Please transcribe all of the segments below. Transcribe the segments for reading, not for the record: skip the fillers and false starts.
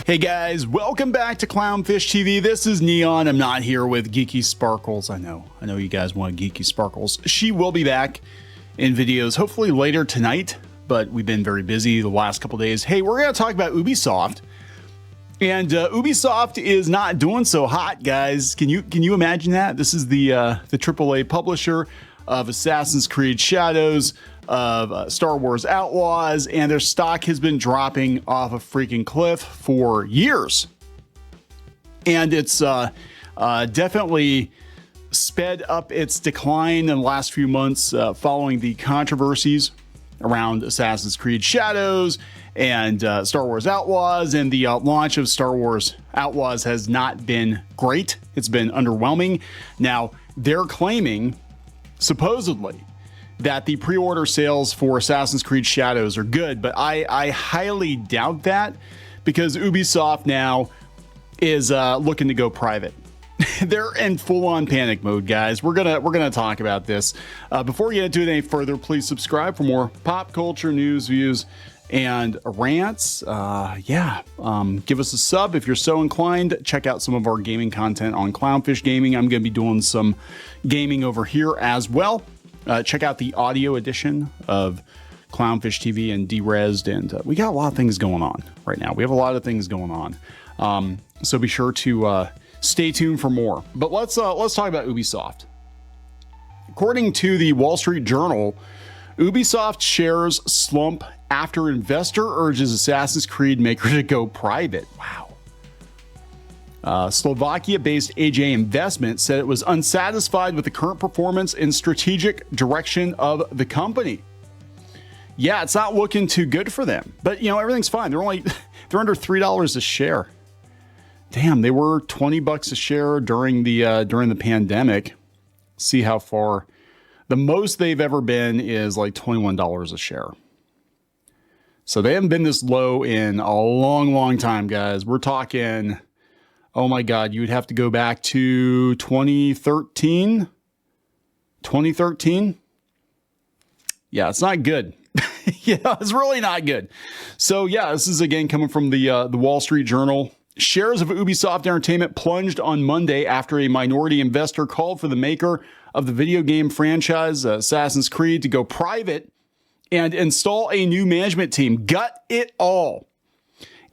Hey guys, welcome back to Clownfish TV. This is Kneon. I'm not here with Geeky Sparkles. I know you guys want Geeky Sparkles. She will be back in videos hopefully later tonight, but we've been very busy the last couple days. Hey, we're going to talk about Ubisoft. And Ubisoft is not doing so hot, guys. Can you imagine that? This is the AAA publisher of Assassin's Creed Shadows, of Star Wars Outlaws, and their stock has been dropping off a freaking cliff for years. And it's definitely sped up its decline in the last few months following the controversies around Assassin's Creed Shadows and Star Wars Outlaws, and the launch of Star Wars Outlaws has not been great. It's been underwhelming. Now, they're claiming, supposedly, that the pre-order sales for Assassin's Creed Shadows are good, but I highly doubt that because Ubisoft now is looking to go private. They're in full-on panic mode, guys. We're gonna talk about this. Before we get into it any further, please subscribe for more pop culture news, views, and rants. Give us a sub if you're so inclined. Check out some of our gaming content on Clownfish Gaming. I'm gonna be doing some gaming over here as well. Check out the audio edition of Clownfish TV and Derezed, and we got a lot of things going on right now. We have a lot of things going on, so be sure to stay tuned for more. But let's talk about Ubisoft. According to the Wall Street Journal, Ubisoft shares slump after investor urges Assassin's Creed maker to go private. Wow. Slovakia-based AJ Investment said it was unsatisfied with the current performance and strategic direction of the company. Yeah, it's not looking too good for them, but everything's fine. They're under $3 a share. Damn, they were $20 a share during the pandemic. See how far. The most they've ever been is like $21 a share. So they haven't been this low in a long, long time, guys. We're talking, oh my God, you would have to go back to 2013. 2013? Yeah, it's not good. Yeah, it's really not good. So yeah, this is again coming from the Wall Street Journal. Shares of Ubisoft Entertainment plunged on Monday after a minority investor called for the maker of the video game franchise Assassin's Creed to go private and install a new management team. Gut it all.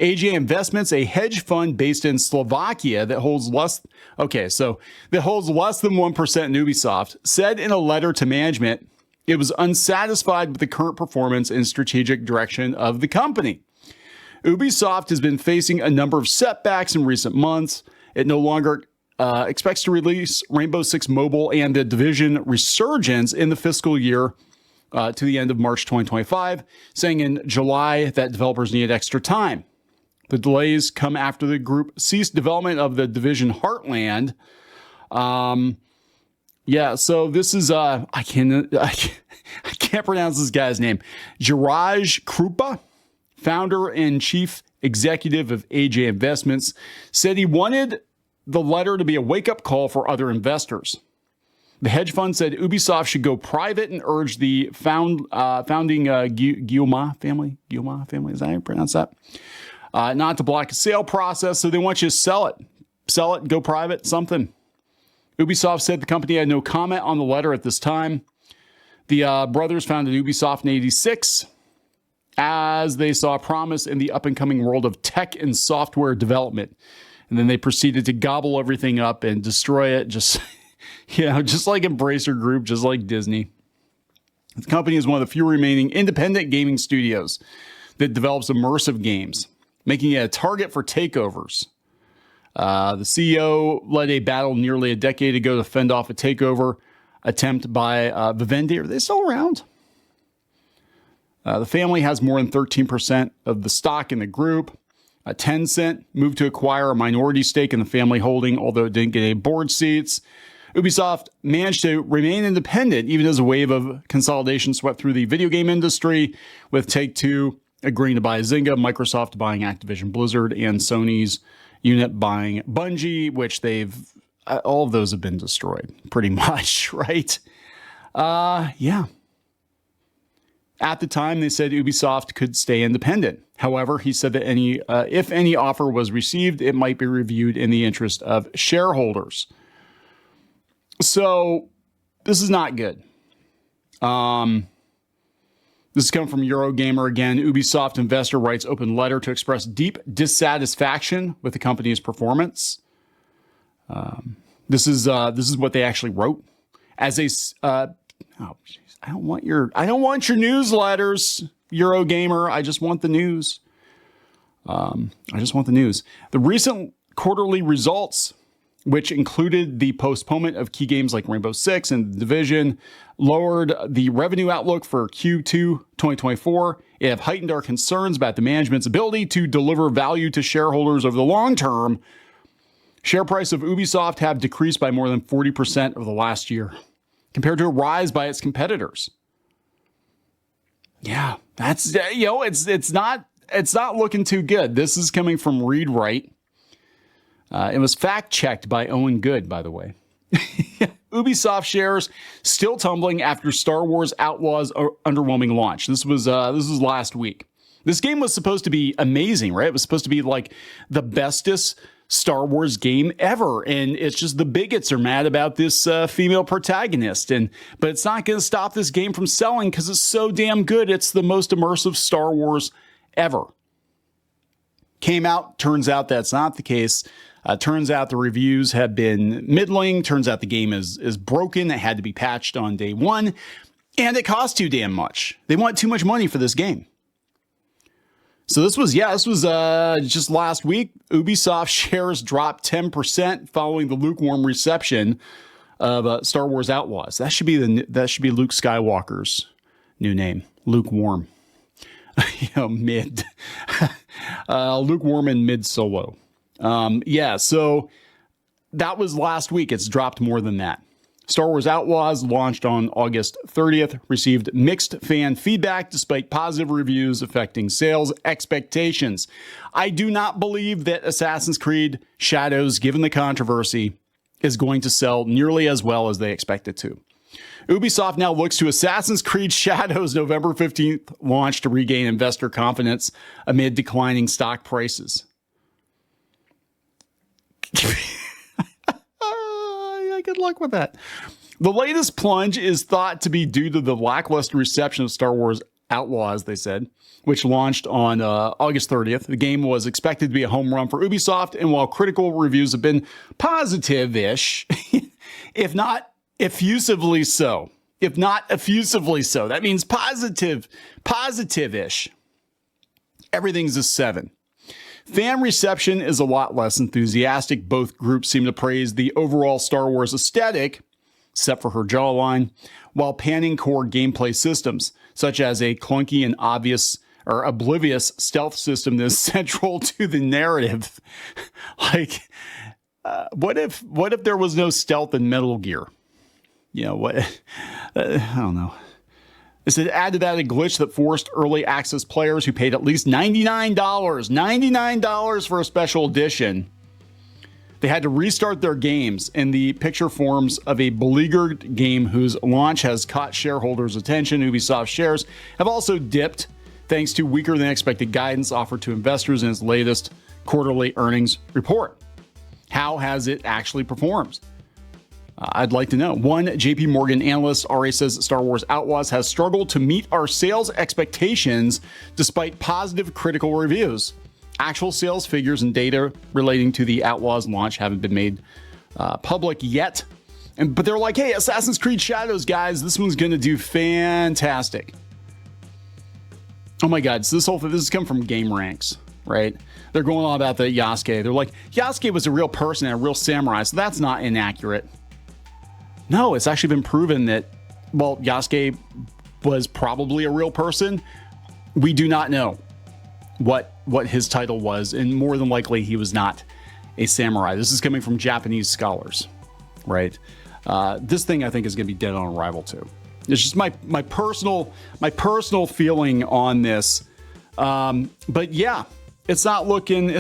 AJ Investments, a hedge fund based in Slovakia that holds less than 1% in Ubisoft, said in a letter to management it was unsatisfied with the current performance and strategic direction of the company. Ubisoft has been facing a number of setbacks in recent months. It no longer expects to release Rainbow Six Mobile and The Division Resurgence in the fiscal year to the end of March 2025, saying in July that developers needed extra time. The delays come after the group ceased development of The Division Heartland. So this is I can't pronounce this guy's name. Jiraj Krupa, founder and chief executive of AJ Investments, said he wanted the letter to be a wake-up call for other investors. The hedge fund said Ubisoft should go private and urged the founding Guillaume family, is that how you pronounce that? Not to block a sale process, so they want you to sell it, go private, something. Ubisoft said the company had no comment on the letter at this time. The brothers founded Ubisoft in '86 as they saw promise in the up-and-coming world of tech and software development. And then they proceeded to gobble everything up and destroy it, just like Embracer Group, just like Disney. The company is one of the few remaining independent gaming studios that develops immersive games, making it a target for takeovers. The CEO led a battle nearly a decade ago to fend off a takeover attempt by Vivendi. Are they still around? The family has more than 13% of the stock in the group. Tencent moved to acquire a minority stake in the family holding, although it didn't get any board seats. Ubisoft managed to remain independent even as a wave of consolidation swept through the video game industry, with Take-Two agreeing to buy Zynga, Microsoft buying Activision Blizzard, and Sony's unit buying Bungie, which all of those have been destroyed pretty much, right? At the time, they said Ubisoft could stay independent. However, he said that if any offer was received, it might be reviewed in the interest of shareholders. So this is not good. This is coming from Eurogamer again. Ubisoft investor writes open letter to express deep dissatisfaction with the company's performance. This is what they actually wrote. As a I don't want your newsletters, Eurogamer. I just want the news. The recent quarterly results, which included the postponement of key games like Rainbow Six and The Division, lowered the revenue outlook for Q2 2024. It have heightened our concerns about the management's ability to deliver value to shareholders over the long term. Share price of Ubisoft have decreased by more than 40% over the last year, compared to a rise by its competitors. Yeah, that's, it's not looking too good. This is coming from Read Write. It was fact-checked by Owen Good, by the way. Ubisoft shares still tumbling after Star Wars Outlaws' underwhelming launch. This was last week. This game was supposed to be amazing, right? It was supposed to be like the bestest Star Wars game ever, and it's just the bigots are mad about this female protagonist, but it's not going to stop this game from selling because it's so damn good. It's the most immersive Star Wars ever. Came out, turns out that's not the case. Turns out the reviews have been middling. Turns out the game is broken. It had to be patched on day one, and it cost too damn much. They want too much money for this game. So this was just last week. Ubisoft shares dropped 10% following the lukewarm reception of Star Wars Outlaws. That should be Luke Skywalker's new name, lukewarm. Mid, lukewarm and mid solo. So that was last week. It's dropped more than that. Star Wars Outlaws launched on August 30th, received mixed fan feedback despite positive reviews affecting sales expectations. I do not believe that Assassin's Creed Shadows, given the controversy, is going to sell nearly as well as they expect it to. Ubisoft now looks to Assassin's Creed Shadows' November 15th launch to regain investor confidence amid declining stock prices. Good luck with that. The latest plunge is thought to be due to the lackluster reception of Star Wars Outlaws, they said, which launched on August 30th. The game was expected to be a home run for Ubisoft, and while critical reviews have been positive-ish, if not effusively so, that means positive-ish. Everything's a 7. Fan reception is a lot less enthusiastic. Both groups seem to praise the overall Star Wars aesthetic, except for her jawline, while panning core gameplay systems, such as a clunky and oblivious stealth system that is central to the narrative. What if there was no stealth in Metal Gear? I don't know. It said, add to that a glitch that forced early access players who paid at least $99 for a special edition. They had to restart their games, and the picture forms of a beleaguered game whose launch has caught shareholders' attention. Ubisoft shares have also dipped thanks to weaker than expected guidance offered to investors in its latest quarterly earnings report. How has it actually performed? I'd like to know. One JP Morgan analyst already says that Star Wars Outlaws has struggled to meet our sales expectations despite positive critical reviews. Actual sales figures and data relating to the Outlaws launch haven't been made public yet. But they're like, hey, Assassin's Creed Shadows, guys, this one's going to do fantastic. Oh my God, so this has come from Game Ranks, right? They're going on about the Yasuke. They're like, Yasuke was a real person and a real samurai, so that's not inaccurate. No, it's actually been proven that, Yasuke was probably a real person. We do not know what his title was, and more than likely he was not a samurai. This is coming from Japanese scholars, right? This thing I think is going to be dead on arrival too. It's just my personal feeling on this. But yeah, it's not looking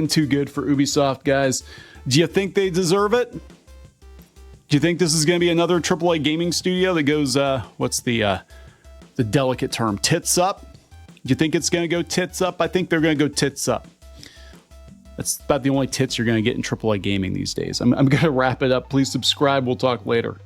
too good for Ubisoft, guys. Do you think they deserve it? Do you think this is going to be another AAA gaming studio that goes, what's the the delicate term, tits up. You think it's going to go tits up? I think they're going to go tits up. That's about the only tits you're going to get in AAA gaming these days. I'm going to wrap it up. Please subscribe. We'll talk later.